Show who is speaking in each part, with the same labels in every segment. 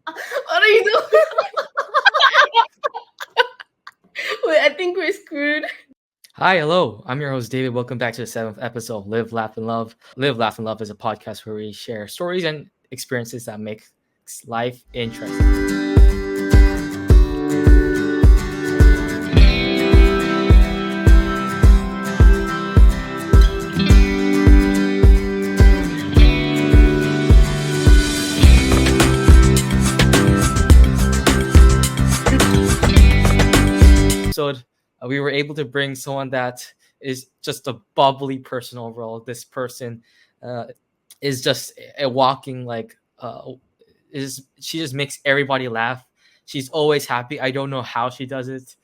Speaker 1: What are you doing? Wait, I think we're screwed.
Speaker 2: Hi, hello. I'm your host, David. Welcome back to the seventh episode of Live, Laugh, and Love. Live, Laugh, and Love is a podcast where we share stories and experiences that make life interesting. Episode, we were able to bring someone that is just a bubbly person overall. This person uh, is just a walking is she just makes everybody laugh. She's always happy. I don't know how she does it,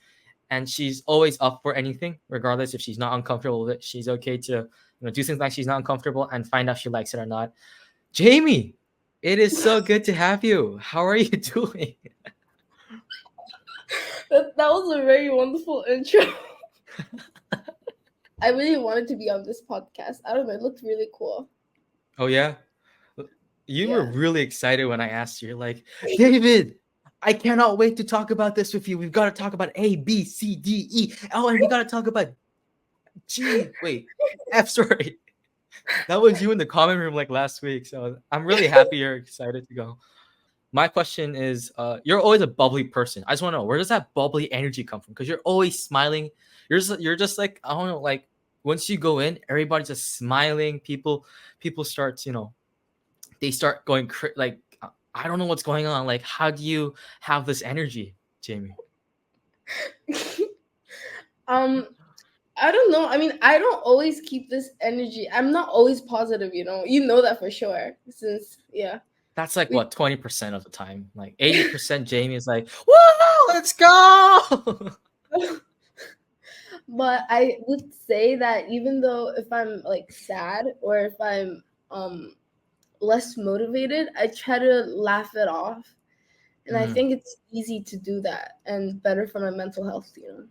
Speaker 2: and she's always up for anything, regardless if she's not uncomfortable with it. She's okay to do things like she's not uncomfortable and find out she likes it or not. Jamie, it is so good to have you. How are you doing?
Speaker 1: That was a very wonderful intro. I really wanted to be on this podcast. I don't know, it looked really cool.
Speaker 2: Oh yeah, you were
Speaker 1: Yeah.
Speaker 2: really excited when I asked you. You're like, David, I cannot wait to talk about this with you. We've got to talk about A, B, C, D, E. Oh, and we got to talk about G. Wait, F. Sorry, that was you in the comment room like last week. So I'm really happy you're excited to go. My question is, you're always a bubbly person. I just want to know, where does that bubbly energy come from? Because you're always smiling. You're just like, I don't know, like once you go in, everybody's just smiling. People start, they start going like, I don't know what's going on. Like, how do you have this energy, Jamie?
Speaker 1: I don't know. I mean, I don't always keep this energy. I'm not always positive, you know. You know that for sure. Since
Speaker 2: That's like
Speaker 1: we
Speaker 2: what 20% of the time. Like 80% Jamie is like, whoa, let's go.
Speaker 1: but I would say that even though if I'm like sad or if I'm less motivated, I try to laugh it off. And I
Speaker 2: Mm,
Speaker 1: think it's easy to do that and better for my mental health, you know.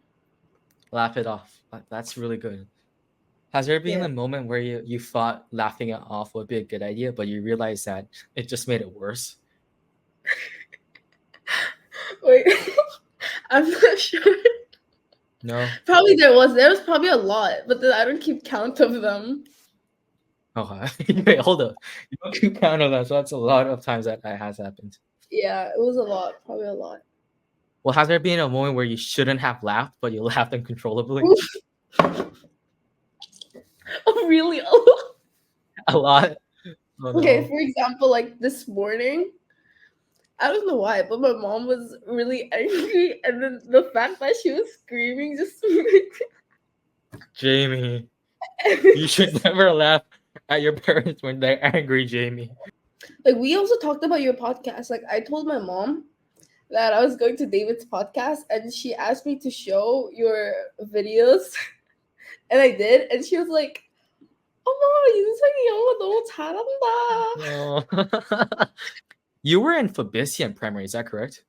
Speaker 2: laugh it off. That's really good. Has there been
Speaker 1: Yeah.
Speaker 2: a moment where you thought laughing it off would be a good idea, but you realized that it just made it worse?
Speaker 1: Wait. I'm not sure.
Speaker 2: No.
Speaker 1: Probably there was probably a lot, but then I don't keep count of them.
Speaker 2: Oh, wait, hold up. You don't keep count of that, so that's a lot of times that has happened.
Speaker 1: Yeah, it was a lot, probably a lot.
Speaker 2: Well, has there been a moment where you shouldn't have laughed, but you laughed uncontrollably?
Speaker 1: Oh, really? A lot.
Speaker 2: A lot. Oh
Speaker 1: Okay,
Speaker 2: no.
Speaker 1: for example, like this morning, I don't know why, but my mom was really angry, and then the fact that she was screaming just
Speaker 2: Jamie, you should never laugh at your parents when they're angry, Jamie.
Speaker 1: like we also talked about your podcast. Like I told my mom that I was going to David's podcast, and she asked me to show your videos, and I did, and she was like, "어머, 윤성이 영어 너무 잘한다."
Speaker 2: No. You were in Fabicia in primary, is that correct?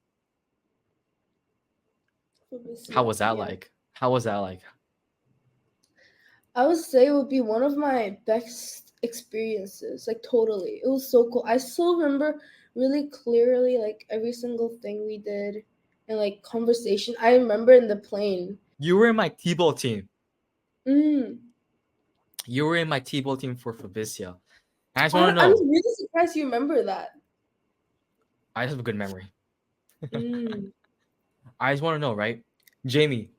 Speaker 2: How was that
Speaker 1: Yeah.
Speaker 2: like? How was that like?
Speaker 1: I would say it would be one of my best experiences. Like totally. It was so cool. I still remember really clearly like every single thing we did and like conversation. I remember in the plane.
Speaker 2: You were in my T-ball team.
Speaker 1: Mm.
Speaker 2: You were in my T-ball team for Fabicia. I just want to
Speaker 1: I'm
Speaker 2: know.
Speaker 1: really surprised you remember that.
Speaker 2: I just have a good memory.
Speaker 1: Mm.
Speaker 2: I just want to know, right, Jamie?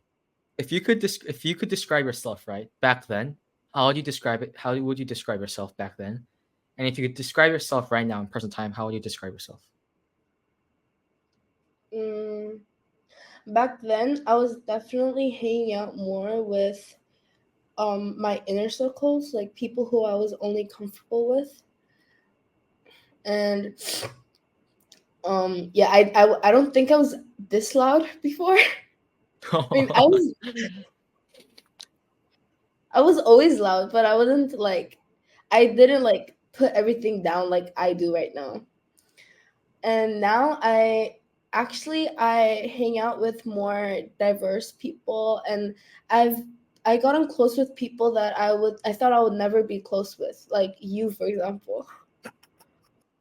Speaker 2: If you could describe yourself, right, back then, how would you describe it? How would you describe yourself back then? And if you could describe yourself right now in present time, how would you describe yourself?
Speaker 1: Mm. Back then, I was definitely hanging out more with my inner circles, like people who I was only comfortable with. And yeah, I don't think I was this loud before. I mean, I was always loud, but I wasn't like I didn't like put everything down like I do right now. And now I hang out with more diverse people, and I gotten close with people that I thought I would never be close with, like you, for example.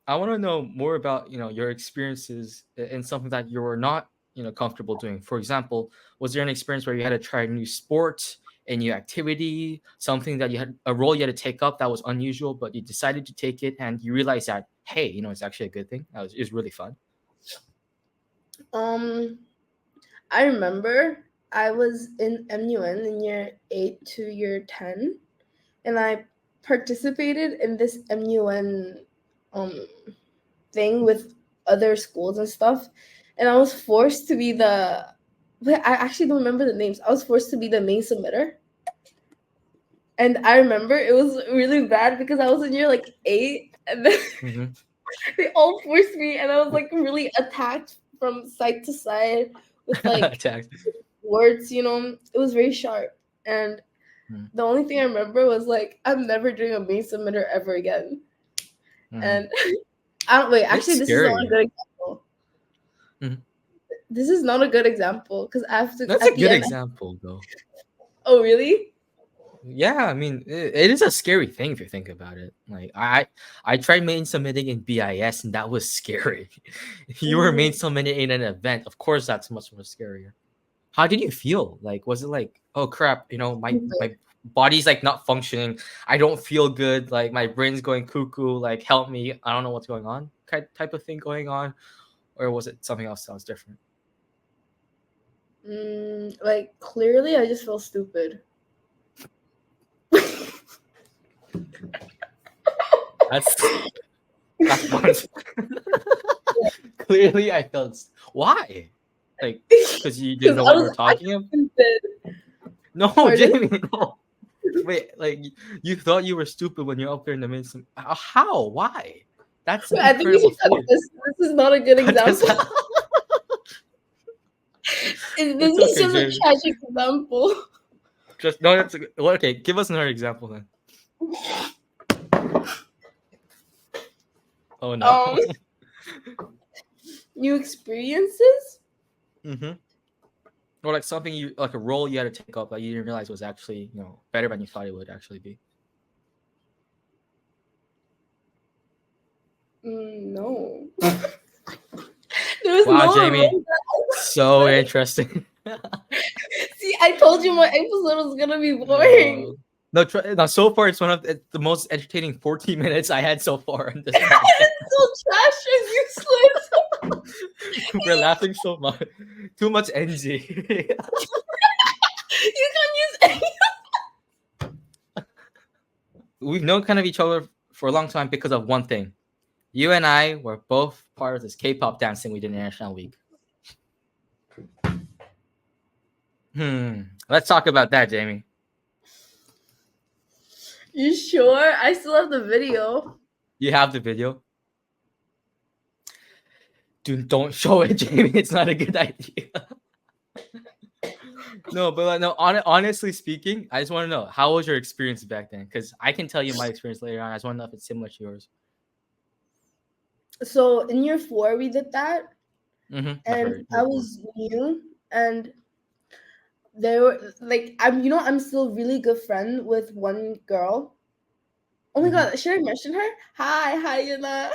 Speaker 2: I want to know more about your experiences in something that you were not comfortable doing. For example, was there an experience where you had to try a new sport, a new activity, something that you had a role you had to take up that was unusual, but you decided to take it and you realized that hey, it's actually a good thing. It's really fun.
Speaker 1: Um, I remember I was in MUN in year 8 to year 10, and I participated in this MUN um thing with other schools and stuff, and I was forced to be the. Wait, I actually don't remember the names. I was forced to be the main submitter, and I remember it was really bad because I was in year like 8, and then
Speaker 2: Mm-hmm.
Speaker 1: they all forced me, and I was like really attacked from side to side with like
Speaker 2: Attacked.
Speaker 1: words. It was very sharp, and the only thing I remember was like I'm never doing a main submitter ever again.
Speaker 2: Mm-hmm.
Speaker 1: And I don't wait.
Speaker 2: It's
Speaker 1: Actually, this is not a
Speaker 2: scary.
Speaker 1: good example.
Speaker 2: Mhm.
Speaker 1: This is not a good example because I have to
Speaker 2: That's a
Speaker 1: at the
Speaker 2: good
Speaker 1: end.
Speaker 2: example, though.
Speaker 1: Oh, really?
Speaker 2: Yeah, I mean, it is a scary thing if you think about it. Like I tried main submitting in BIS, and that was scary. You were main
Speaker 1: Mm,
Speaker 2: submitting in an event. Of course, that's much more scarier. How did you feel? Like, was it like, oh crap, my
Speaker 1: stupid.
Speaker 2: body's like not functioning. I don't feel good. Like my brain's going cuckoo. Like help me. I don't know what's going on. Type of thing going on, or was it something else that was different?
Speaker 1: Like clearly, I just feel stupid.
Speaker 2: That's that's one. Clearly, I felt why? Like, because you didn't
Speaker 1: Because
Speaker 2: know
Speaker 1: I
Speaker 2: what you were
Speaker 1: was I
Speaker 2: talking about?
Speaker 1: stupid.
Speaker 2: No,
Speaker 1: Pardon?
Speaker 2: Jamie, no. Wait, like you thought you were stupid when you're up there in the midst of how? Why? That's an
Speaker 1: I think we
Speaker 2: incredible
Speaker 1: should cut
Speaker 2: feeling.
Speaker 1: this. This is not a good
Speaker 2: Cut this
Speaker 1: example.
Speaker 2: out.
Speaker 1: This
Speaker 2: It's
Speaker 1: is
Speaker 2: okay,
Speaker 1: just a
Speaker 2: Jamie.
Speaker 1: tragic example.
Speaker 2: Just no. That's well, okay. Give us another example then. Oh no.
Speaker 1: Um, New experiences.
Speaker 2: Mm-hmm. Or like something you like a role you had to take up that you didn't realize was actually better than you thought it would actually be.
Speaker 1: No, there was
Speaker 2: Wow,
Speaker 1: no
Speaker 2: Jamie,
Speaker 1: role
Speaker 2: so
Speaker 1: that.
Speaker 2: interesting.
Speaker 1: See, I told you my episode was gonna be boring.
Speaker 2: No, no, no. So far, it's one of the most entertaining 40 minutes I had so far on this podcast.
Speaker 1: It's so trash and useless.
Speaker 2: We're laughing so much, too much NG.
Speaker 1: You can use any.
Speaker 2: We've known kind of each other for a long time because of one thing. You and I were both part of this K-pop dancing we did in National Week. Let's talk about that, Jamie.
Speaker 1: You sure? I still have the video.
Speaker 2: You have the video. Dude, don't show it, Jamie. It's not a good idea. No, but no. Honestly speaking, I just want to know how was your experience back then? Because I can tell you my experience later on. I just want to know if it's similar to yours.
Speaker 1: So in year 4 we did that,
Speaker 2: I've
Speaker 1: and
Speaker 2: heard
Speaker 1: I
Speaker 2: year four.
Speaker 1: was new, and they were like, I'm still really good friend with one girl. Oh my god, should I mention her? Hi, Yuna.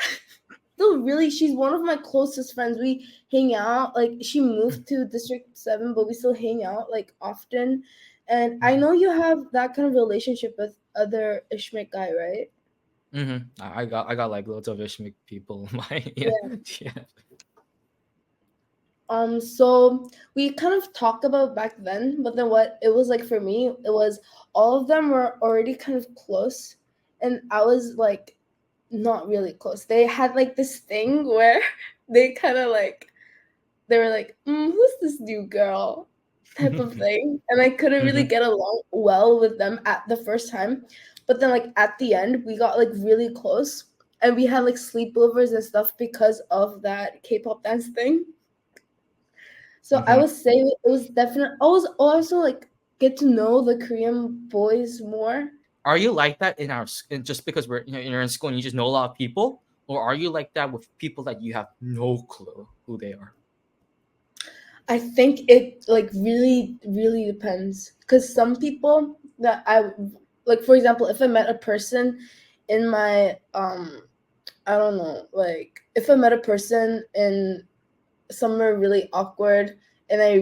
Speaker 1: Still really, she's one of my closest friends. We hang out. Like she moved to District 7, but we still hang out like often. And I know you have that kind of relationship with other Ishmael guy, right?
Speaker 2: I got like loads of Ishmic people in my
Speaker 1: Yeah.
Speaker 2: yeah.
Speaker 1: So we kind of talked about back then, but then what it was like for me, it was all of them were already kind of close, and I was like not really close. They had like this thing where they kind of like they were like, who's this new girl? Type of thing. And I couldn't really get along well with them at the first time. But then like at the end, we got like really close, and we had like sleepovers and stuff because of that K-pop dance thing. So I would say it was definitely I was also like get to know the Korean boys more.
Speaker 2: Are you like that just because you're in school and you just know a lot of people, or are you like that with people that you have no clue who they are?
Speaker 1: I think it like really, really depends. Because some people that I like, for example, if I met a person in my I don't know. Like if I met a person in somewhere really awkward and I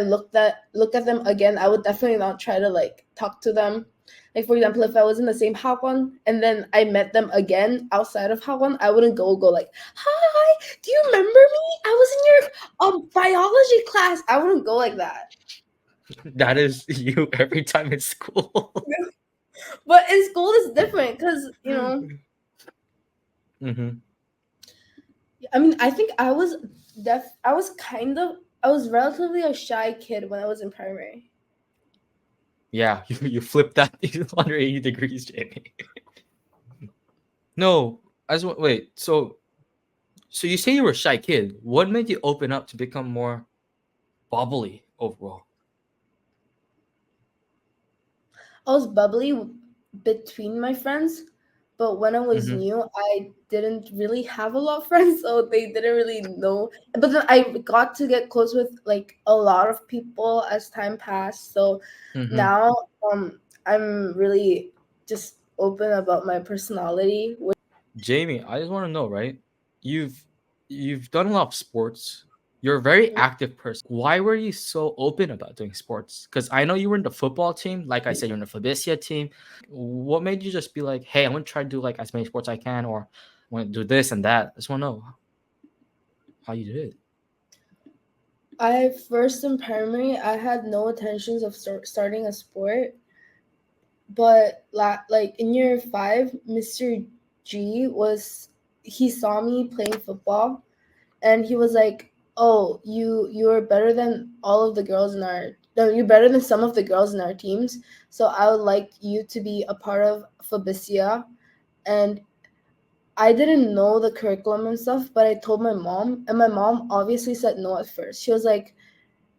Speaker 1: look at them again, I would definitely not try to like talk to them. Like for example, if I was in the same Hagwon and then I met them again outside of Hagwon, I wouldn't go like, "Hi, do you remember me? I was in your biology class." I wouldn't go like that.
Speaker 2: That is you every time in school.
Speaker 1: But in school it's different because
Speaker 2: Mm-hmm.
Speaker 1: I mean, I think I was I was relatively a shy kid when I was in primary.
Speaker 2: Yeah, you flip that 180 degrees, Jamie. No, wait. So you say you were a shy kid. What made you open up to become more bubbly overall?
Speaker 1: I was bubbly between my friends, but when I was
Speaker 2: Mm-hmm.
Speaker 1: new, I didn't really have a lot of friends, so they didn't really know. But then I got to get close with like a lot of people as time passed. So
Speaker 2: Mm-hmm.
Speaker 1: now I'm really just open about my personality.
Speaker 2: Jamie, I just want to know, right? You've you've done a lot of sports. You're a very active person. Why were you so open about doing sports? Because I know you were in the football team. Like I said, you're in the Fabricia team. What made you just be like, hey, I want to try to do like as many sports I can, or I want to do this and that? I just want to know how you did it.
Speaker 1: I first in primary, I had no intentions of starting a sport, but like in year 5, Mr. G was he saw me playing football, and he was like, "Oh, you're better than all of the girls in our no, you're better than some of the girls in our teams. So I would like you to be a part of Fabricia." And I didn't know the curriculum and stuff, but I told my mom, and my mom obviously said no at first. She was like,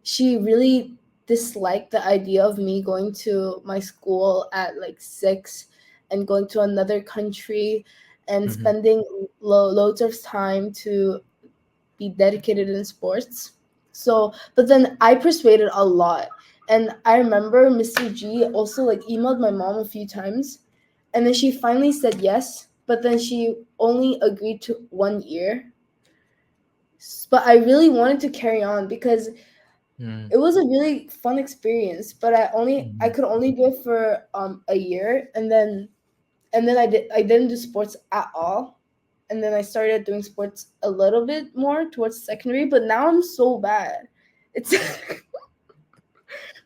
Speaker 1: she really disliked the idea of me going to my school at like 6 and going to another country and
Speaker 2: Mm-hmm.
Speaker 1: spending loads of time to be dedicated in sports. So, but then I persuaded a lot. And I remember Mr. G also like emailed my mom a few times, and then she finally said yes, but then she only agreed to 1 year. But I really wanted to carry on because it was a really fun experience, but I
Speaker 2: Mm-hmm.
Speaker 1: could only do it for a year, and then I didn't do sports at all, and then I started doing sports a little bit more towards secondary, but now I'm so bad. It's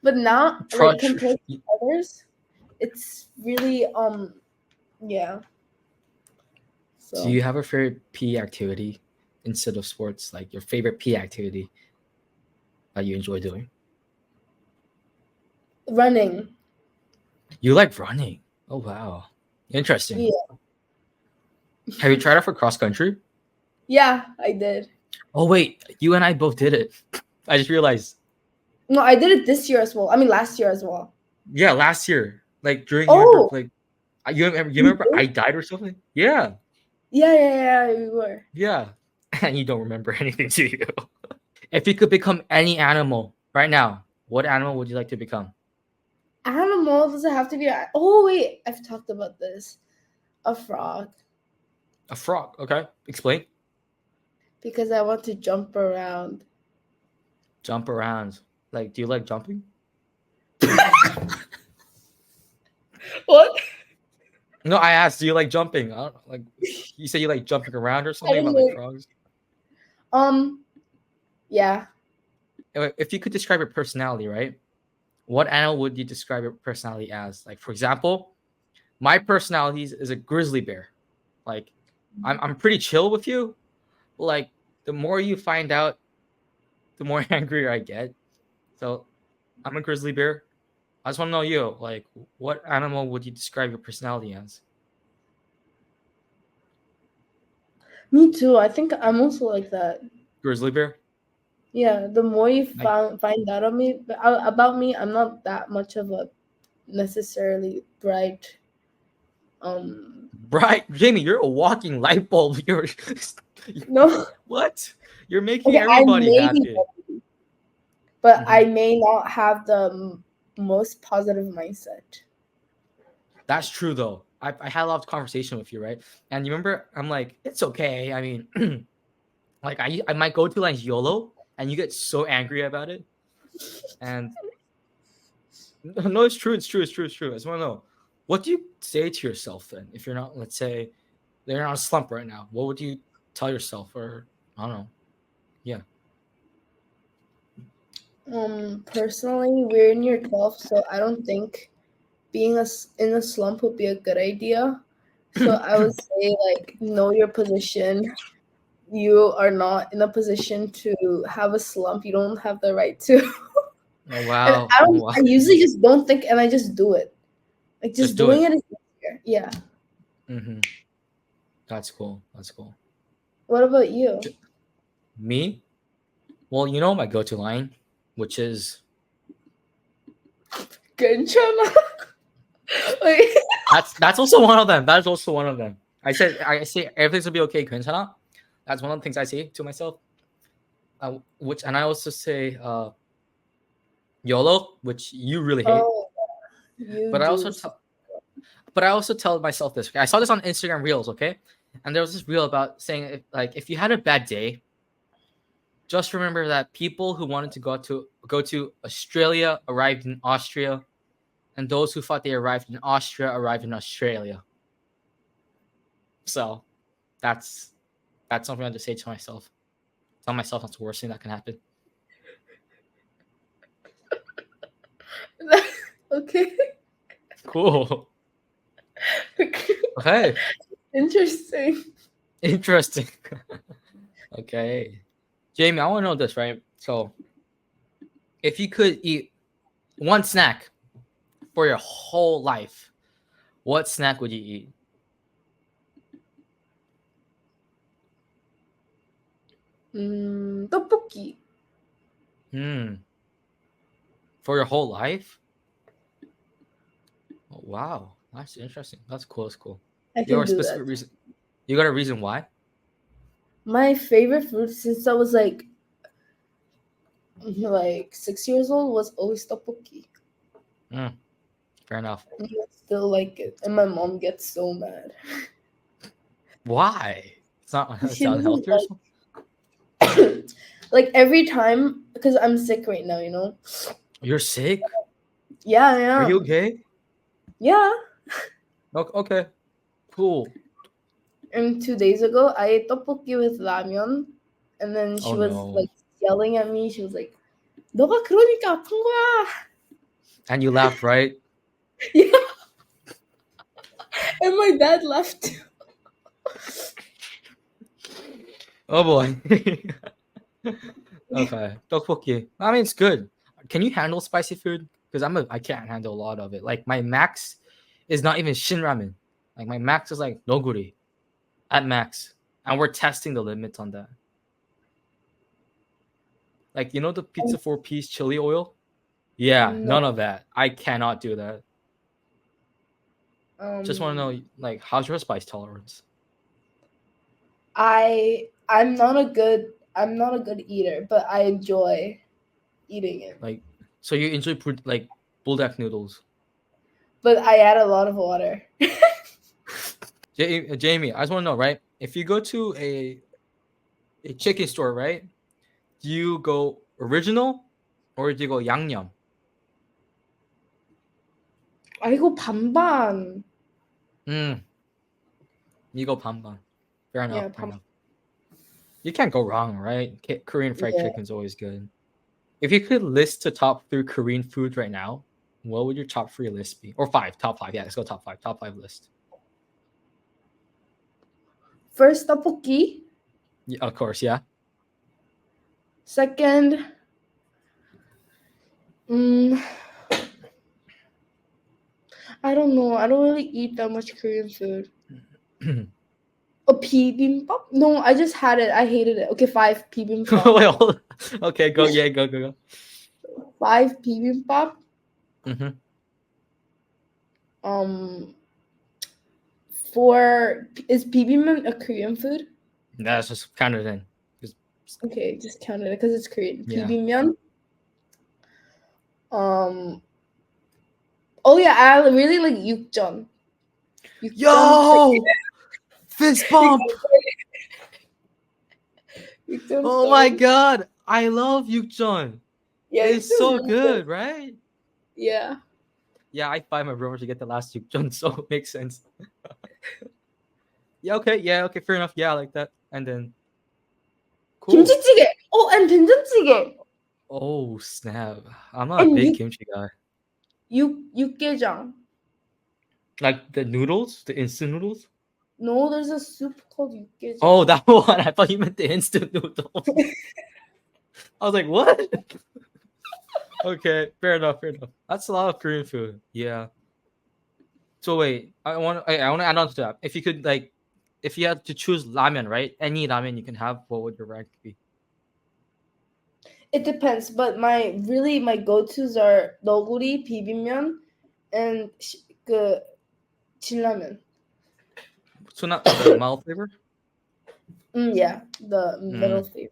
Speaker 1: but now like
Speaker 2: Trudge.
Speaker 1: compared to others, it's really yeah.
Speaker 2: Do
Speaker 1: So
Speaker 2: you have a favorite P activity instead of sports? Like your favorite P activity that you enjoy doing?
Speaker 1: running,
Speaker 2: You like running. Oh wow. Interesting.
Speaker 1: yeah,
Speaker 2: Have you tried out for cross country?
Speaker 1: yeah, I did.
Speaker 2: Oh wait, you and I both did it. I just realized.
Speaker 1: No, I did it this year as well. I mean last year as well.
Speaker 2: Yeah, last year, like during your
Speaker 1: Oh,
Speaker 2: like, you
Speaker 1: you
Speaker 2: remember
Speaker 1: did?
Speaker 2: I died or something? Yeah,
Speaker 1: Yeah, yeah, yeah, we were.
Speaker 2: yeah. And you don't remember anything, do you? If you could become any animal right now, what animal would you like to become?
Speaker 1: Animal doesn't have to be. Oh wait, I've talked about this. A frog,
Speaker 2: A frog. Okay, explain.
Speaker 1: because I want to jump around.
Speaker 2: Jump around. Like, do you like jumping?
Speaker 1: What?
Speaker 2: No, I asked. Do you like jumping? I don't, like, you said you like jumping around or
Speaker 1: I
Speaker 2: something
Speaker 1: don't
Speaker 2: about like
Speaker 1: know.
Speaker 2: frogs.
Speaker 1: Yeah.
Speaker 2: If you could describe your personality, right? What animal would you describe your personality as? Like, for example, my personality is a grizzly bear. Like, I'm pretty chill with you. But like, the more you find out, the more angrier I get. So, I'm a grizzly bear. I just want to know you. Like, what animal would you describe your personality as?
Speaker 1: Me too. I think I'm also like that.
Speaker 2: Grizzly bear.
Speaker 1: Yeah. The more you
Speaker 2: Like,
Speaker 1: find out of me about me, I'm not that much of a necessarily bright.
Speaker 2: right, Jamie, you're a walking light bulb. You're
Speaker 1: No.
Speaker 2: what? You're making
Speaker 1: Okay, I
Speaker 2: everybody
Speaker 1: may be,
Speaker 2: happy.
Speaker 1: but
Speaker 2: Mhm.
Speaker 1: I may not have the most positive mindset.
Speaker 2: That's true though. I had a lot of conversation with you, right? And you remember, I'm like, it's okay. I mean, like I might go to like YOLO, and you get so angry about it. And no, it's true. It's true. It's true. It's true. I just want to know, what do you say to yourself then if you're not, let's say, they're on a slump right now? What would you tell yourself, or I don't know? Yeah.
Speaker 1: Personally, we're in year 12, so I don't think being in a slump would be a good idea. So I would say, like, know your position. You are not in a position to have a slump. You don't have the right to.
Speaker 2: Oh
Speaker 1: And
Speaker 2: wow.
Speaker 1: I
Speaker 2: Oh
Speaker 1: don't.
Speaker 2: wow.
Speaker 1: I usually just don't think, and I just do it. Like,
Speaker 2: Just
Speaker 1: just
Speaker 2: do
Speaker 1: doing
Speaker 2: it.
Speaker 1: it is easier. Yeah.
Speaker 2: Mm-hmm. That's cool. That's cool.
Speaker 1: What about you?
Speaker 2: Me? Well, you know my go-to line, which is
Speaker 1: 괜찮아. Wait.
Speaker 2: that's also one of them. That's also one of them. I say everything's gonna be okay, 괜찮아? That's one of the things I say to myself. Which, and I also say YOLO, which you really hate.
Speaker 1: Oh, you
Speaker 2: But I
Speaker 1: do.
Speaker 2: also tell but I also tell myself this. Okay? I saw this on Instagram Reels, okay? And there was this reel about saying, if you had a bad day, just remember that people who wanted to go to Australia arrived in Austria, and those who thought they arrived in Austria arrived in Australia. So that's something I have to say to myself. Tell myself that's the worst thing that can happen.
Speaker 1: Okay.
Speaker 2: Cool. Okay.
Speaker 1: Interesting.
Speaker 2: Interesting. Okay. Jamie, I want to know this, right? So, if you could eat one snack for your whole life, what snack would you eat?
Speaker 1: 떡볶이.
Speaker 2: Hmm. For your whole life? Oh, wow. That's interesting. That's cool. That's cool.
Speaker 1: I
Speaker 2: You
Speaker 1: can
Speaker 2: have a
Speaker 1: do that.
Speaker 2: specific reason? You got a reason why?
Speaker 1: My favorite food since I was like 6 years old was always tteokbokki.
Speaker 2: Mm, fair enough.
Speaker 1: And I still like it. And my mom gets so mad.
Speaker 2: Why? It's not. It's
Speaker 1: She doesn't
Speaker 2: unhealthy or something.
Speaker 1: like like every time because I'm sick right now, you know?
Speaker 2: You're sick?
Speaker 1: Yeah, I
Speaker 2: Are you
Speaker 1: am.
Speaker 2: okay?
Speaker 1: Yeah.
Speaker 2: Okay. Cool.
Speaker 1: And 2 days ago I ate tteokbokki with ramyeon and then she
Speaker 2: Oh
Speaker 1: was
Speaker 2: no.
Speaker 1: like yelling at me. She was like, 너가 그러니까 아픈 거야.
Speaker 2: And you laughed, right?
Speaker 1: Yeah. And my dad left.
Speaker 2: Oh boy. Okay. Tteokbokki. I mean, it's good. Can you handle spicy food? Because I can't handle a lot of it. Like my max is not even shin ramen. Like my max is like noguri at max, and we're testing the limits on that. Like, you know, the pizza 4-piece chili oil? Yeah,
Speaker 1: No.
Speaker 2: none of that. I cannot do that. Just want to know, like, how's your spice tolerance?
Speaker 1: I'm not a good eater, but I enjoy eating it.
Speaker 2: Like, so you enjoy like buldak noodles?
Speaker 1: But I add a lot of water.
Speaker 2: Jamie, I just want to know, right? If you go to a chicken store, right? Do you go original or do you go yangnyeom?
Speaker 1: 아이고 반반.
Speaker 2: You go panban. Fair enough.
Speaker 1: Yeah,
Speaker 2: Fair enough. You can't go wrong, right? Korean fried
Speaker 1: yeah.
Speaker 2: chicken is always good. If you could list the top 3 Korean foods right now, what would your top 3 list be? Or 5, top 5. Yeah, let's go top 5. Top 5 list.
Speaker 1: First tteokbokki.
Speaker 2: Yeah, of course, yeah.
Speaker 1: Second, I don't know. I don't really eat that much Korean food. A bibimbap? No, I just had it. I hated it. Okay, 5 bibimbap.
Speaker 2: Wait, hold on. Okay, go. Yeah, go.
Speaker 1: 5 bibimbap.
Speaker 2: Mm-hmm.
Speaker 1: 4 is bibimbap a Korean food?
Speaker 2: That's just kind of then.
Speaker 1: Okay, just count it because it's Korean.
Speaker 2: Yeah.
Speaker 1: Bibimbap. Oh yeah, I really like yukjeon.
Speaker 2: Yo, fist bump. Oh my god, I love Yukchon.
Speaker 1: Yeah,
Speaker 2: It's
Speaker 1: Yukchon's
Speaker 2: so
Speaker 1: really good.
Speaker 2: good, right?
Speaker 1: Yeah.
Speaker 2: Yeah, I buy my brother to get the last Yukchon, so it makes sense. Yeah, okay, fair enough. Yeah, I like that. And then, cool.
Speaker 1: 김치찌개. Oh, and 된장찌개.
Speaker 2: Oh snap! I'm not a
Speaker 1: And
Speaker 2: big kimchi guy.
Speaker 1: 육개장.
Speaker 2: Like the noodles, the instant noodles.
Speaker 1: No, there's a soup called 육개장.
Speaker 2: Oh, that one. I thought you meant the instant noodles. I was like, what? Okay, fair enough, fair enough. That's a lot of Korean food. Yeah. So wait, I want to add on to that. If you could like, if you had to choose ramen, right? Any ramen you can have, what would your rank be?
Speaker 1: It depends, but my go-tos are 너구리, 비빔면, and 그 진라면.
Speaker 2: So not the mild flavor.
Speaker 1: Yeah, the middle flavor.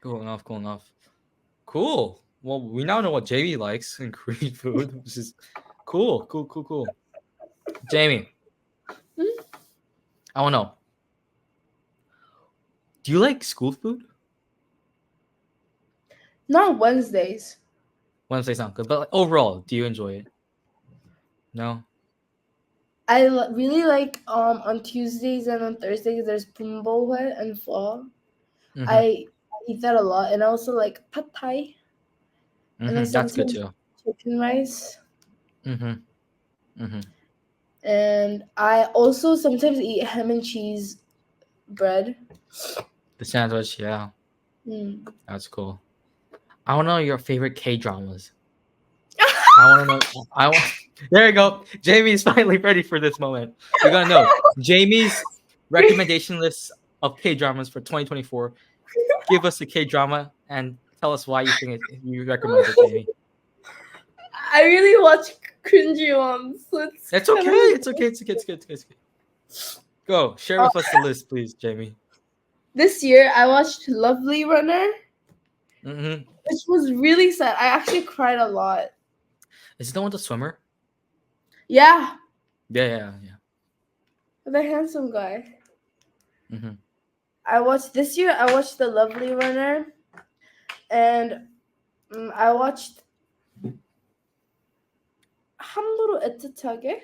Speaker 2: Cool enough. Cool enough. Cool. Well, we now know what JB likes in Korean food, which is cool. Cool. Jamie, I want to know. Do you like school food?
Speaker 1: Not Wednesdays.
Speaker 2: Wednesdays sound good, but like, overall, do you enjoy it? No.
Speaker 1: I really like on Tuesdays and on Thursdays there's bumbohue and pho.
Speaker 2: Mhm.
Speaker 1: I eat that a lot, and I also like pad thai, and then
Speaker 2: That's good
Speaker 1: sometimes
Speaker 2: too.
Speaker 1: chicken rice.
Speaker 2: Mhm.
Speaker 1: And I also sometimes eat ham and cheese bread.
Speaker 2: The sandwich, yeah,
Speaker 1: Mm.
Speaker 2: that's cool. I want to know your favorite K dramas. I want to know. I want. There you go. Jamie's finally ready for this moment. We're gonna know Jamie's recommendation list of K dramas for 2024. Give us a K drama and tell us why you think you recommend it, Jamie.
Speaker 1: I really watch cringy ones, so
Speaker 2: It's okay. It's okay. It's good. Go share with us the list, please, Jamie.
Speaker 1: This year I watched Lovely Runner,
Speaker 2: Mm-hmm.
Speaker 1: which was really sad. I actually cried a lot.
Speaker 2: Is it the one with the swimmer?
Speaker 1: Yeah,
Speaker 2: Yeah.
Speaker 1: the handsome guy.
Speaker 2: Mm-hmm.
Speaker 1: I watched The Lovely Runner, and I watched 함부로 애틋하게,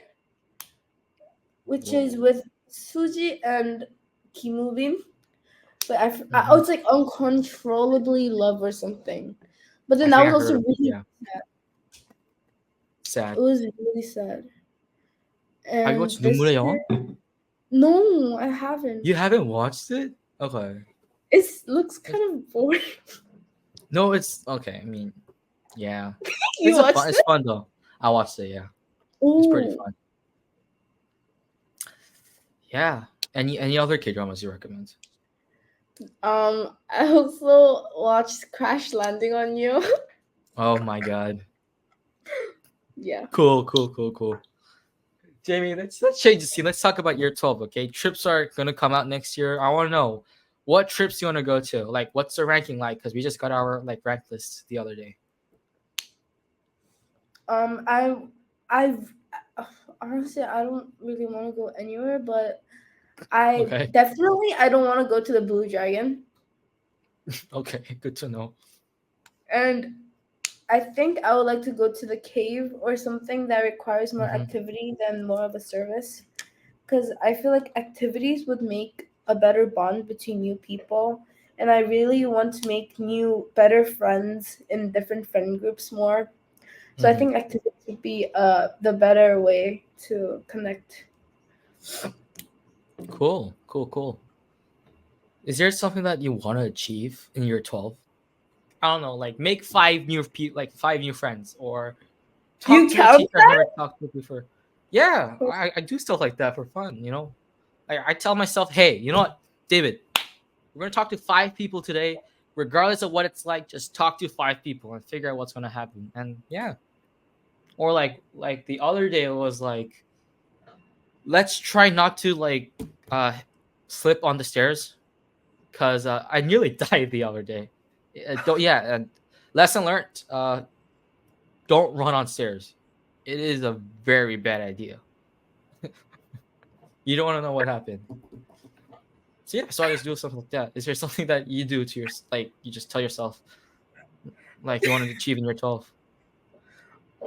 Speaker 1: which is with Suji and Kim Bin. But it's like Uncontrollably Love or something. But then that was also really sad. It was really sad. And
Speaker 2: have you watched 눈물의 여왕?
Speaker 1: No, I haven't.
Speaker 2: You haven't watched it? Okay.
Speaker 1: It looks kind of boring.
Speaker 2: No, it's okay. I mean, yeah.
Speaker 1: It's
Speaker 2: fun though. I watched it, yeah.
Speaker 1: Ooh.
Speaker 2: It's pretty fun. Yeah. Any other K dramas you recommend?
Speaker 1: I also watched Crash Landing on You.
Speaker 2: Oh my god.
Speaker 1: Yeah.
Speaker 2: Cool. Jamie, let's change the scene. Let's talk about year 12, okay? Trips are gonna come out next year. I wanna know what trips you wanna go to. Like what's the ranking like? Because we just got our like rank list the other day.
Speaker 1: I've honestly I don't really want to go anywhere, but I don't want to go to the Blue Dragon.
Speaker 2: Okay, good to know.
Speaker 1: And I think I would like to go to the cave or something that requires more activity than more of a service. Because I feel like activities would make a better bond between new people. And I really want to make better friends in different friend groups more. So I think activities would be the better way to connect.
Speaker 2: Cool. Is there something that you want to achieve in year 12? I don't know, like make 5 new friends, or talk to a teacher I've never talked to before. Yeah, I do stuff like that for fun, you know. I tell myself, hey, you know what, David, we're gonna talk to 5 people today, regardless of what it's like. Just talk to 5 people and figure out what's gonna happen. And yeah, or like the other day it was like, let's try not to like slip on the stairs, because I nearly died the other day. And lesson learned: don't run on stairs. It is a very bad idea. You don't want to know what happened. So yeah, so I just do something like that. Is there something that you do to your like you just tell yourself like you want to achieve in your 12?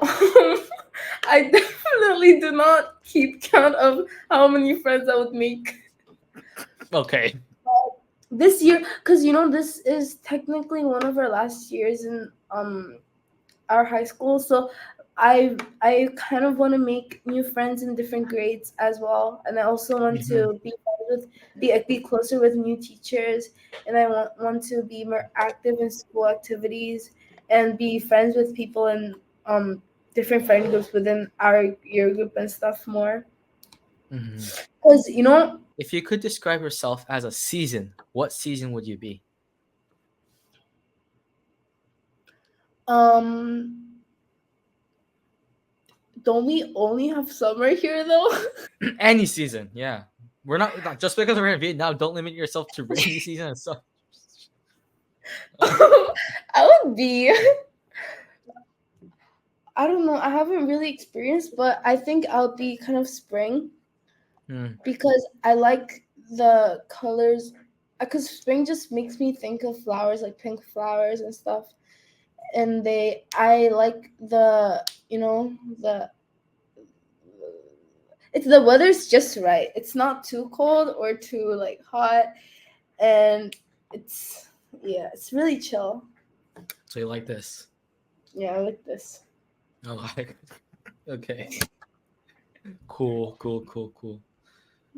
Speaker 1: I definitely do not keep count of how many friends I would make
Speaker 2: Okay.
Speaker 1: this year, because this is technically one of our last years in our high school. So I kind of want to make new friends in different grades as well, and I also want
Speaker 2: Mm-hmm.
Speaker 1: to be closer with new teachers, and I want to be more active in school activities and be friends with people in different friend groups within our year group and stuff more.
Speaker 2: Mm-hmm.
Speaker 1: Because
Speaker 2: If you could describe yourself as a season, what season would you be?
Speaker 1: um don't we only have summer here though?
Speaker 2: Any season, yeah. We're not just because we're in Vietnam. Don't limit yourself to rainy season and stuff.
Speaker 1: I would be. I don't know. I haven't really experienced, but I think I'll be kind of spring
Speaker 2: Hmm.
Speaker 1: because I like the colors. Because spring just makes me think of flowers, like pink flowers and stuff. And I like the it's the weather's just right. It's not too cold or too like hot, and it's yeah, it's really chill.
Speaker 2: So you like this?
Speaker 1: Yeah, I like this.
Speaker 2: Oh, okay. Cool, cool, cool, cool.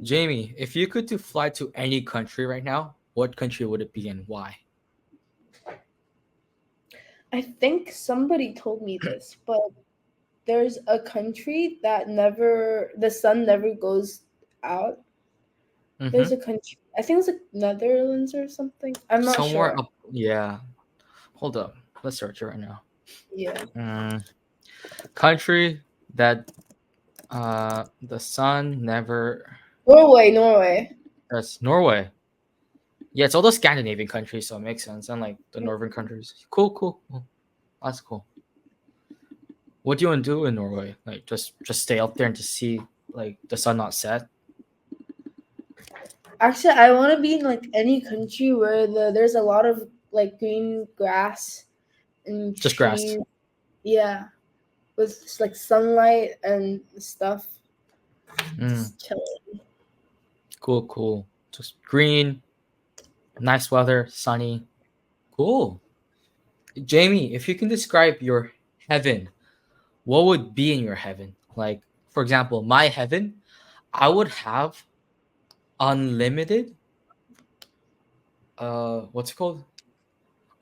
Speaker 2: Jamie, if you could to fly to any country right now, what country would it be and why?
Speaker 1: I think somebody told me this, but there's a country that never the sun never goes out.
Speaker 2: Mm-hmm.
Speaker 1: There's a country. I think it's like Netherlands or something. I'm not
Speaker 2: Somewhere
Speaker 1: sure.
Speaker 2: up. Yeah. Hold up. Let's search it right now.
Speaker 1: Yeah.
Speaker 2: Mm, country that the sun never.
Speaker 1: Norway.
Speaker 2: That's Norway. Yeah, it's all those Scandinavian countries, so it makes sense. And like the northern countries. Cool, cool, cool. That's cool. What do you want to do in Norway? Like just stay up there and just see like the sun not set.
Speaker 1: Actually, I want to be in like any country where there's a lot of like green grass and
Speaker 2: Just grass.
Speaker 1: trees. Yeah, with like sunlight and stuff.
Speaker 2: Mm,
Speaker 1: Just chilling.
Speaker 2: cool, cool. Just green, nice weather, sunny. Cool. Jamie, if you can describe your heaven, what would be in your heaven? Like, for example, my heaven, I would have unlimited what's it called?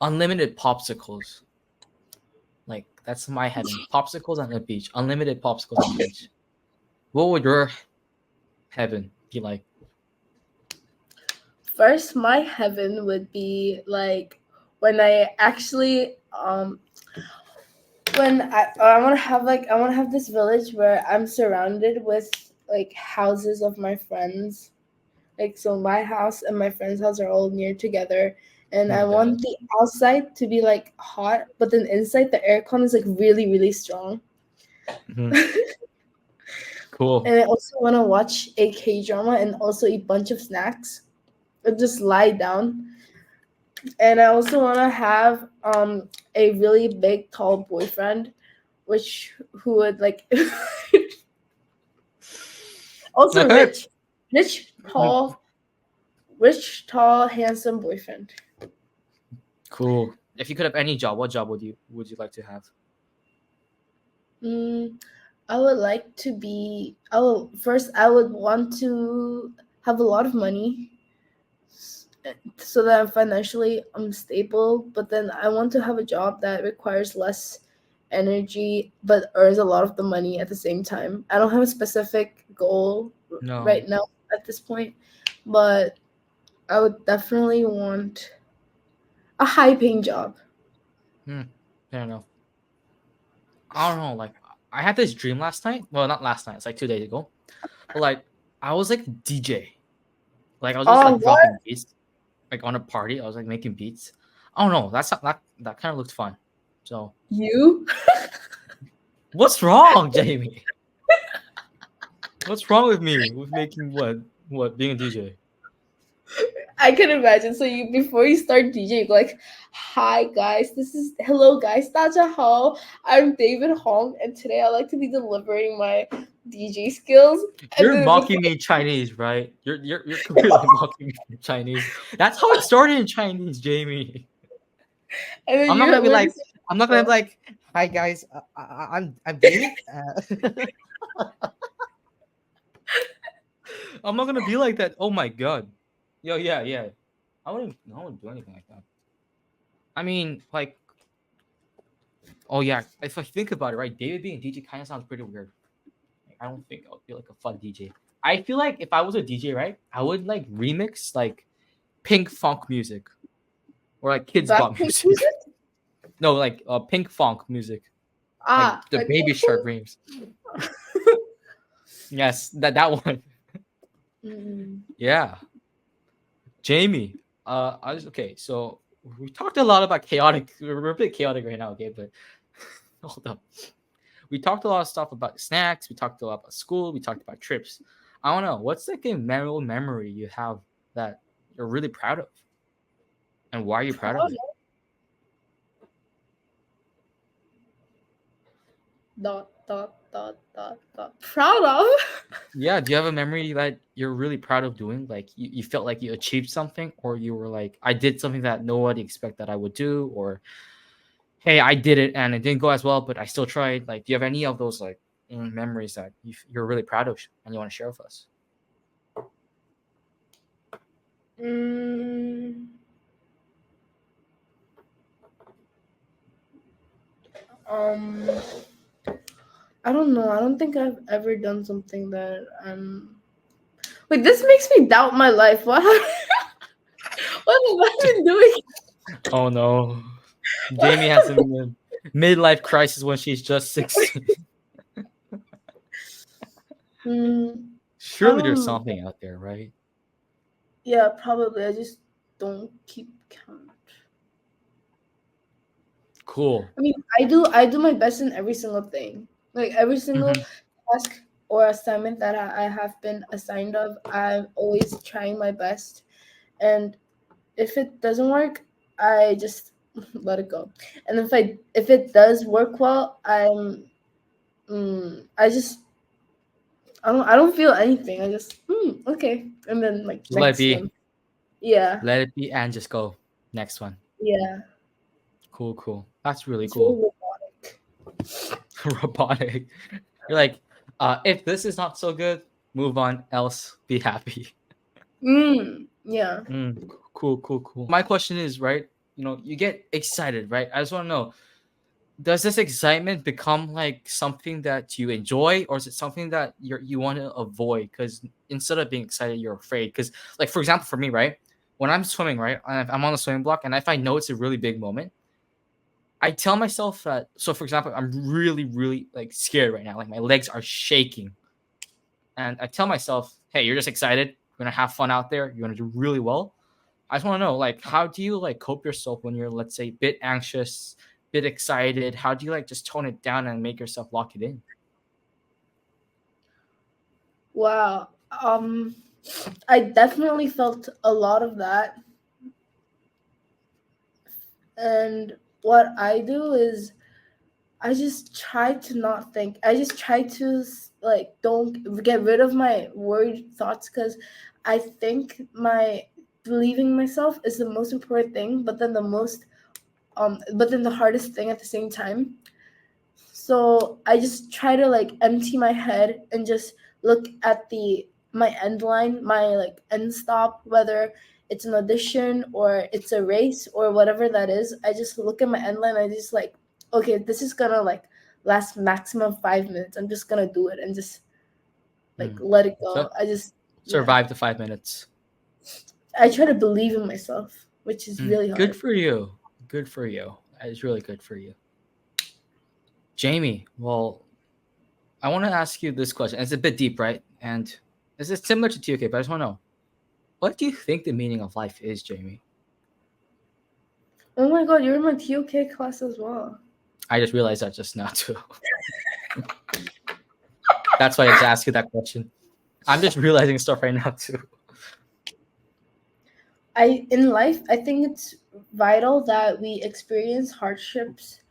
Speaker 2: Unlimited popsicles. Like that's my heaven. Popsicles on the beach. Unlimited popsicles on the beach. What would your heaven be like?
Speaker 1: First, my heaven would be like when I actually when I want to have this village where I'm surrounded with like houses of my friends. Like so my house and my friend's house are all near together, and
Speaker 2: Oh
Speaker 1: I
Speaker 2: my god.
Speaker 1: want the outside to be like hot, but then inside the aircon is like really really strong.
Speaker 2: Mhm. Cool.
Speaker 1: And I also want to watch a K drama and also eat bunch of snacks and just lie down. And I also want to have a really big tall boyfriend, which who would like also
Speaker 2: Okay.
Speaker 1: rich, tall, handsome boyfriend.
Speaker 2: Cool. If you could have any job, what job would you like to have?
Speaker 1: Mm, I would like to be. I would want to have a lot of money so that I'm financially stable. But then I want to have a job that requires less energy but earns a lot of the money at the same time. I don't have a specific goal
Speaker 2: No.
Speaker 1: right now at this point, but I would definitely want a high paying job.
Speaker 2: Hmm. I don't know. I don't know. Like I had this dream last night. Well, not last night. It's like 2 days ago. But like I was like DJ. Like I was just
Speaker 1: Oh,
Speaker 2: like
Speaker 1: what?
Speaker 2: dropping beats. Like on a party, I was like making beats. I don't know. That kind of looked fun. So
Speaker 1: You?
Speaker 2: what's wrong, Jamie? What's wrong with me with making what being a DJ?
Speaker 1: I can imagine. So you before you start DJ, you go like, "Hi guys, hello guys, 大家好. I'm David Hong, and today I like to be delivering my DJ skills." And
Speaker 2: You're
Speaker 1: then
Speaker 2: mocking me in Chinese, right? You're completely mocking me in Chinese. That's how it started in Chinese, Jamie.
Speaker 1: and then
Speaker 2: I'm not
Speaker 1: you're
Speaker 2: gonna be
Speaker 1: literally
Speaker 2: like, I'm not gonna be like, hi guys, I'm David. I'm not gonna be like that. Oh my god. Yo, yeah, yeah. I wouldn't do anything like that. I mean, like, oh yeah. If I think about it, right, David being a DJ kind of sounds pretty weird. Like, I don't think I would be like a fun DJ. I feel like if I was a DJ, right, I would like remix like pink funk music or like kids bop
Speaker 1: Blackpink
Speaker 2: music.
Speaker 1: music.
Speaker 2: No, like pink funk music, like
Speaker 1: Ah,
Speaker 2: the
Speaker 1: like
Speaker 2: Baby Shark reams. Yes, that one.
Speaker 1: mm,
Speaker 2: Yeah, Jamie. I was okay. So we talked a lot about chaotic. We're a bit chaotic right now, okay? But hold up. We talked a lot of stuff about snacks. We talked a lot about school. We talked about trips. I don't know. What's like a memorable memory you have that you're really proud of, and why are you proud of
Speaker 1: proud
Speaker 2: it?
Speaker 1: proud of.
Speaker 2: Yeah, do you have a memory that you're really proud of doing? Like you felt like you achieved something, or you were like, I did something that nobody expected that I would do, or hey, I did it and it didn't go as well, but I still tried. Like, do you have any of those like memories that you're really proud of and you want to share with us?
Speaker 1: Mm, um, I don't know. I don't think I've ever done something that Wait, this makes me doubt my life. What? What have I been doing?
Speaker 2: Oh no, Jamie has a midlife crisis when she's just 16.
Speaker 1: I
Speaker 2: Surely there's
Speaker 1: don't.
Speaker 2: something out there, right?
Speaker 1: Yeah, probably. I just don't keep count.
Speaker 2: Cool.
Speaker 1: I mean, I do my best in every single thing. Like every single
Speaker 2: Hmm.
Speaker 1: task or assignment that I have been assigned of, I'm always trying my best. And if it doesn't work, I just let it go. And if it does work well, I just I don't feel anything. I just okay, and then like
Speaker 2: Just let it
Speaker 1: next
Speaker 2: be.
Speaker 1: one. Yeah,
Speaker 2: Let it be, and just go. Next one.
Speaker 1: yeah.
Speaker 2: Cool, cool. That's really
Speaker 1: It's really
Speaker 2: cool.
Speaker 1: robotic.
Speaker 2: Robotic. You're like, if this is not so good, move on. Else, be happy.
Speaker 1: Yeah.
Speaker 2: Mm, cool, cool, cool. My question is, right? You get excited, right? I just want to know, does this excitement become like something that you enjoy, or is it something that you want to avoid? Because instead of being excited, you're afraid. Because, like, for example, for me, right, when I'm swimming, right, I'm on the swimming block, and if I know it's a really big moment, I tell myself that. So, for example, I'm really, really like scared right now. Like my legs are shaking, and I tell myself, "Hey, you're just excited. You're gonna have fun out there. You're gonna do really well." I just want to know, like, how do you like cope yourself when you're, let's say, bit anxious, bit excited? How do you like just tone it down and make yourself lock it in?
Speaker 1: Wow. I definitely felt a lot of that. And what I do is I just try to not think. I just try to like don't get rid of my worried thoughts because I think my believing myself is the most important thing, but then the hardest thing at the same time. So I just try to like empty my head and just look at the my end line, my like end stop, whether it's an audition or it's a race or whatever that is. I just look at my end line. I just like, okay, this is gonna like last maximum 5 minutes. I'm just gonna do it and just like
Speaker 2: Mm.
Speaker 1: let it
Speaker 2: So
Speaker 1: go. I just yeah.
Speaker 2: survive the 5 minutes.
Speaker 1: I try to believe in myself, which is
Speaker 2: Mm.
Speaker 1: really
Speaker 2: Good
Speaker 1: hard.
Speaker 2: for you. Good for you. That is really good for you, Jamie. Well, I want to ask you this question. It's a bit deep, right? And this is similar to TOK, but I just want to know, what do you think the meaning of life is, Jamie?
Speaker 1: Oh my god, you're in my TOK class as well.
Speaker 2: I just realized that just now too. That's why I just asked you that question. I'm just realizing stuff right now too.
Speaker 1: In life, I think it's vital that we experience hardships,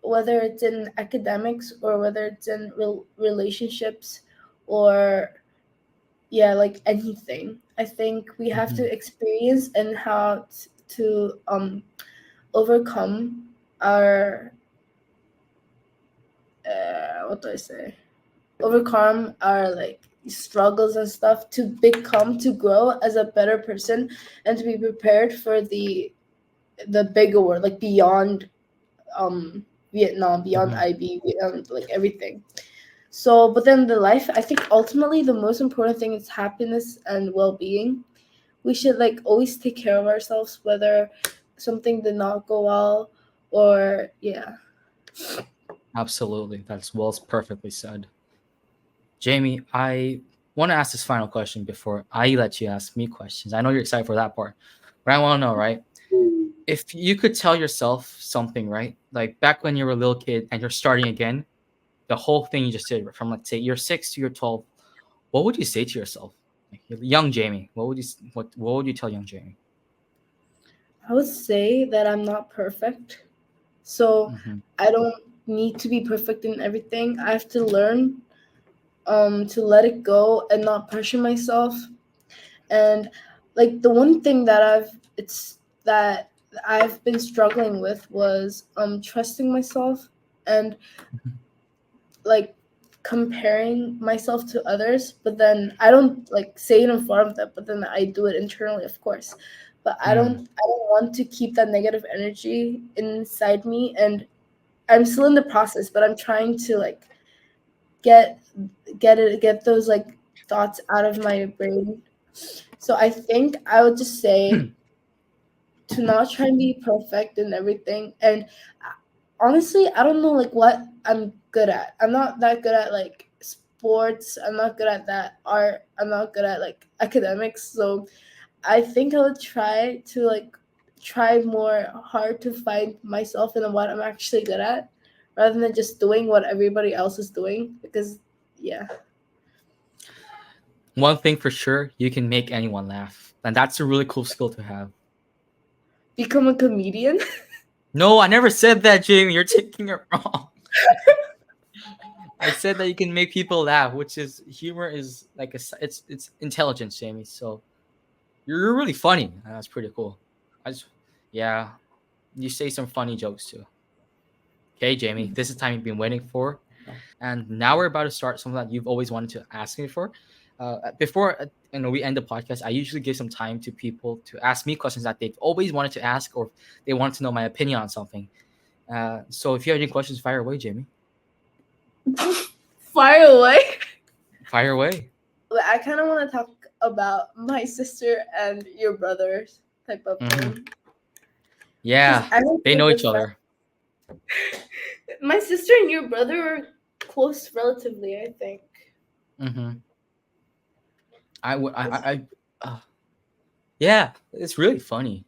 Speaker 1: whether it's in academics or whether it's in relationships, or yeah, like anything. I think we have
Speaker 2: Mhm.
Speaker 1: to experience and how to overcome our what do I say? Overcome our like struggles and stuff to grow as a better person and to be prepared for the bigger world, like beyond Vietnam, beyond
Speaker 2: Mhm.
Speaker 1: IB, beyond like everything. So, but then the life, I think ultimately the most important thing is happiness and well-being. We should like always take care of ourselves, whether something did not go well or yeah.
Speaker 2: Absolutely. That's well perfectly said. Jamie, I want to ask this final question before I let you ask me questions. I know you're excited for that part, but I want to know, right? If you could tell yourself something, right? Like back when you were a little kid and you're starting again, the whole thing you just did from let's say you're 6 to you're 12, what would you say to yourself? Like young Jamie, what would you tell young Jamie?
Speaker 1: I would say that I'm not perfect. So
Speaker 2: Hmm.
Speaker 1: I don't need to be perfect in everything. I have to learn to let it go and not pressure myself. And like the one thing that I've been struggling with was trusting myself and like comparing myself to others, but then I don't like say it in front of them, but then I do it internally, of course. But
Speaker 2: Mm.
Speaker 1: I don't want to keep that negative energy inside me, and I'm still in the process, but I'm trying to like get get those like thoughts out of my brain. So I think I would just say to not try and be perfect in everything. And honestly, I don't know like what I'm good at. I'm not that good at like sports. I'm not good at that art. I'm not good at like academics. So I think I would try more hard to find myself in what I'm actually good at, rather than just doing what everybody else is doing. Because yeah,
Speaker 2: One thing for sure, you can make anyone laugh, and that's a really cool skill to have.
Speaker 1: become a comedian.
Speaker 2: No, I never said that, Jamie. You're taking it wrong. I said that you can make people laugh, which is humor is like it's intelligence, Jamie. So you're really funny. And that's pretty cool. I just yeah, you say some funny jokes too. Okay, Jamie, this is time you've been waiting for, and now we're about to start something that you've always wanted to ask me for. Before we end the podcast, I usually give some time to people to ask me questions that they've always wanted to ask or they want to know my opinion on something. So if you have any questions, fire away, Jamie.
Speaker 1: Fire away.
Speaker 2: Fire away.
Speaker 1: But I kind of want to talk about my sister and your brothers type of
Speaker 2: Hmm.
Speaker 1: thing, because
Speaker 2: Yeah,
Speaker 1: I know
Speaker 2: they
Speaker 1: they're
Speaker 2: know
Speaker 1: good
Speaker 2: each
Speaker 1: friends.
Speaker 2: other.
Speaker 1: My sister and your brother are close relatively, I think.
Speaker 2: Hmm. I would. Uh, yeah, it's really funny.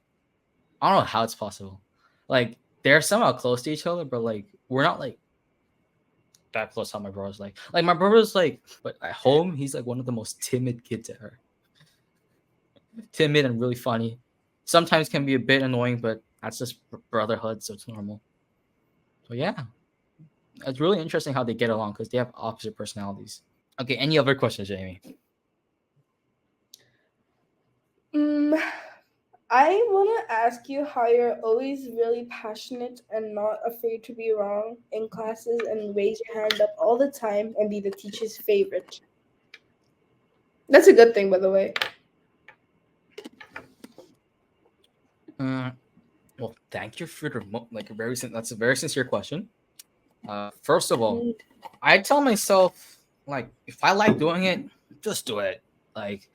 Speaker 2: I don't know how it's possible. Like they're somehow close to each other, but like we're not like that close. How my brother's like my brother's like, but at home he's like one of the most timid kids ever. Timid and really funny. Sometimes can be a bit annoying, but that's just brotherhood, so it's normal. So yeah, it's really interesting how they get along because they have opposite personalities. Okay, any other questions, Jamie?
Speaker 1: Mm, I want to ask you how you're always really passionate and not afraid to be wrong in classes and raise your hand up all the time and be the teacher's favorite. That's a good thing, by the way.
Speaker 2: Uh, well, thank you for the like a that's a very sincere question. First of all,
Speaker 1: Mm,
Speaker 2: I tell myself like if I like doing it, just do it. Like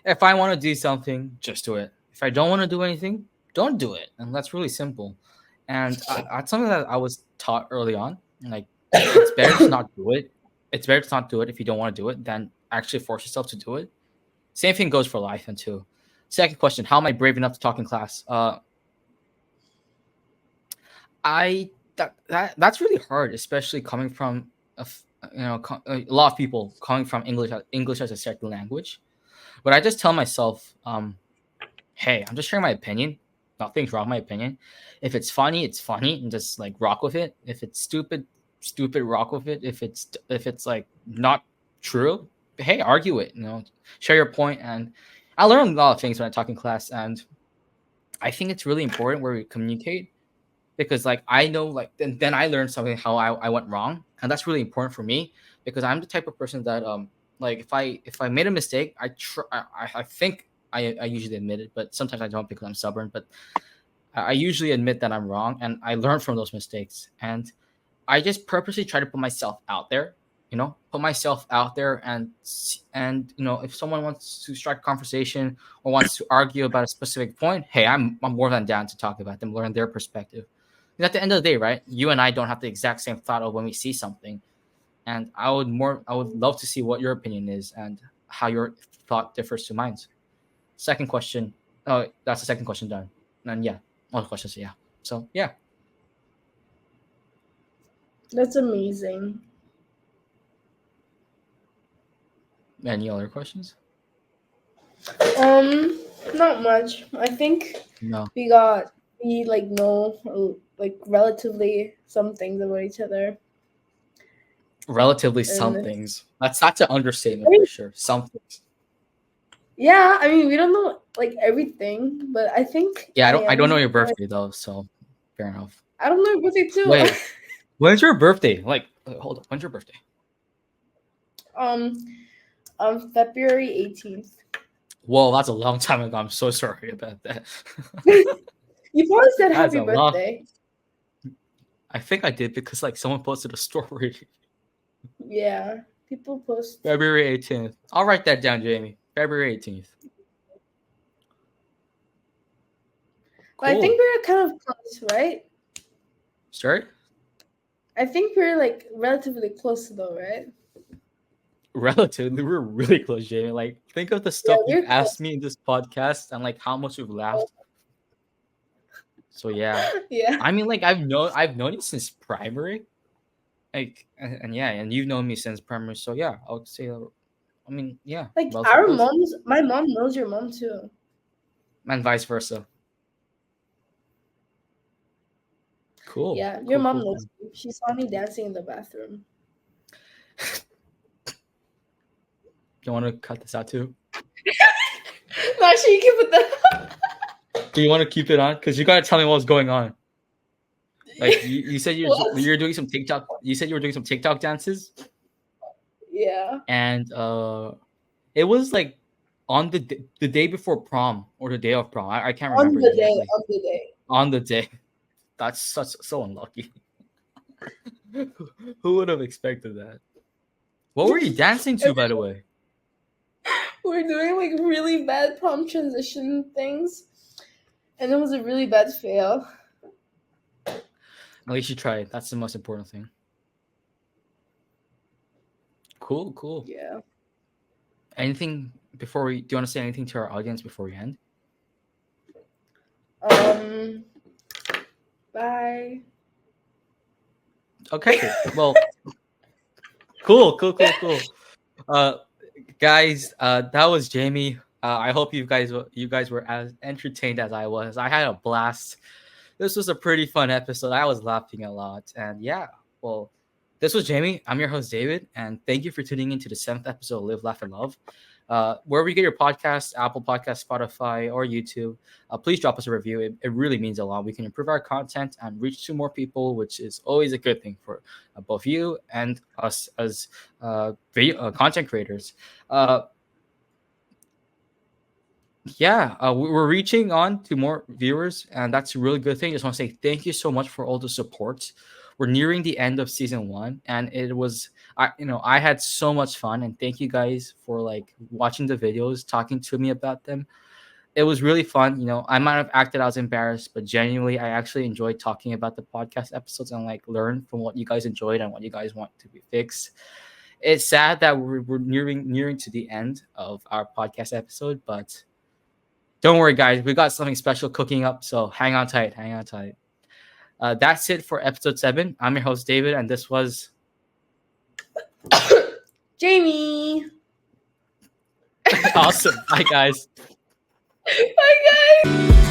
Speaker 2: if I want to do something, just do it. If I don't want to do anything, don't do it. And that's really simple. And that's something that I was taught early on. Like it's better to not do it. It's better to not do it if you don't want to do it than actually force yourself to do it. Same thing goes for life and too. Second question: how am I brave enough to talk in class? I that's really hard, especially coming from a lot of people coming from English as a second language. But I just tell myself, hey, I'm just sharing my opinion. Nothing's wrong with my opinion. If it's funny, it's funny, and just like rock with it. If it's stupid, stupid, rock with it. If it's like not true, hey, argue it. Share your point. And I learned a lot of things when I talk in class, and I think it's really important where we communicate because like I know like then I learned something how I went wrong, and that's really important for me because I'm the type of person that like if I made a mistake, I think I usually admit it, but sometimes I don't because I'm stubborn. But I usually admit that I'm wrong, and I learn from those mistakes. And I just purposely try to put myself out there, put myself out there, and if someone wants to start a conversation or wants to argue about a specific point, hey, I'm more than down to talk about them, learn their perspective. And at the end of the day, right, you and I don't have the exact same thought of when we see something, and I would love to see what your opinion is and how your thought differs to mine. Second question. Oh, that's the second question done. And yeah, all the questions. Yeah. So yeah.
Speaker 1: That's amazing.
Speaker 2: Any other questions?
Speaker 1: Not much. I think
Speaker 2: No.
Speaker 1: we like know like relatively some things about each other.
Speaker 2: Relatively
Speaker 1: And
Speaker 2: some things. That's an
Speaker 1: I
Speaker 2: understatement for
Speaker 1: mean,
Speaker 2: sure. Some things.
Speaker 1: yeah, I mean we don't know like everything, but I think
Speaker 2: Yeah,
Speaker 1: I
Speaker 2: I don't know
Speaker 1: am
Speaker 2: your
Speaker 1: like
Speaker 2: birthday though, so fair enough.
Speaker 1: I don't know your birthday too.
Speaker 2: Wait, when's your birthday? Like, hold on, when's your birthday?
Speaker 1: um February 18th.
Speaker 2: Whoa, that's a long time ago. I'm so sorry about that.
Speaker 1: You probably said
Speaker 2: That's
Speaker 1: happy
Speaker 2: a long.
Speaker 1: birthday.
Speaker 2: I think I did because like someone posted a story.
Speaker 1: Yeah. People post.
Speaker 2: February 18th. I'll write that down, Jamie. February 18th.
Speaker 1: But I think
Speaker 2: Cool.
Speaker 1: we're kind of close, right?
Speaker 2: Sorry?
Speaker 1: I think we're like relatively close though, right?
Speaker 2: Relatively, we're really close, Jamie. Like, think of the
Speaker 1: Yeah,
Speaker 2: stuff you've
Speaker 1: we're
Speaker 2: asked
Speaker 1: close.
Speaker 2: me in this podcast and like how much we've laughed. So yeah.
Speaker 1: Yeah.
Speaker 2: I mean, like I've known you since primary. Like and yeah, and you've known me since primary. So yeah, I would say I mean, yeah,
Speaker 1: Like
Speaker 2: relatively
Speaker 1: our
Speaker 2: close.
Speaker 1: moms, my mom knows your mom too.
Speaker 2: And vice versa. Cool.
Speaker 1: Yeah, your
Speaker 2: Cool,
Speaker 1: mom
Speaker 2: cool,
Speaker 1: knows
Speaker 2: cool.
Speaker 1: me. She saw me dancing in the bathroom.
Speaker 2: You want to cut this out too?
Speaker 1: No, actually, you can put that.
Speaker 2: Do you want to keep it on? Because you gotta tell me what's going on. Like you said
Speaker 1: What?
Speaker 2: you're doing some TikTok. You said you were doing some TikTok dances,
Speaker 1: Yeah.
Speaker 2: and it was like on the day before prom or the day of prom. I can't
Speaker 1: On
Speaker 2: remember
Speaker 1: the day,
Speaker 2: exactly.
Speaker 1: on the day.
Speaker 2: On the day, that's so unlucky. Who would have expected that? What were you dancing to,
Speaker 1: And
Speaker 2: by the way?
Speaker 1: we're doing like really bad prom transition things, and it was a really bad fail.
Speaker 2: At least you tried. That's the most important thing. Cool, cool.
Speaker 1: Yeah.
Speaker 2: Anything before we? Do you want to say anything to our audience before we end?
Speaker 1: Um. Bye.
Speaker 2: Okay. Well, cool, cool, cool, cool. Uh, guys, that was Jamie. I hope you guys were as entertained as I was. I had a blast. This was a pretty fun episode. I was laughing a lot, and yeah. Well, this was Jamie. I'm your host David, and thank you for tuning in to the 7th episode of Live, Laugh, and Love. Wherever you get your podcasts, Apple Podcasts, Spotify, or YouTube, please drop us a review. It really means a lot. We can improve our content and reach to more people, which is always a good thing for both you and us as content creators. Uh, yeah, we're reaching on to more viewers, and that's a really good thing. Just want to say thank you so much for all the support. We're nearing the end of season 1, and it was I had so much fun, and thank you guys for like watching the videos, talking to me about them. It was really fun. I might have acted I was embarrassed, but genuinely, I actually enjoyed talking about the podcast episodes and like learn from what you guys enjoyed and what you guys want to be fixed. It's sad that we're nearing to the end of our podcast episode, but don't worry, guys. We got something special cooking up, so hang on tight. Hang on tight. That's it for episode 7. I'm your host, David, and this was.
Speaker 1: Jamie.
Speaker 2: Awesome. Bye, guys.
Speaker 1: Bye, guys.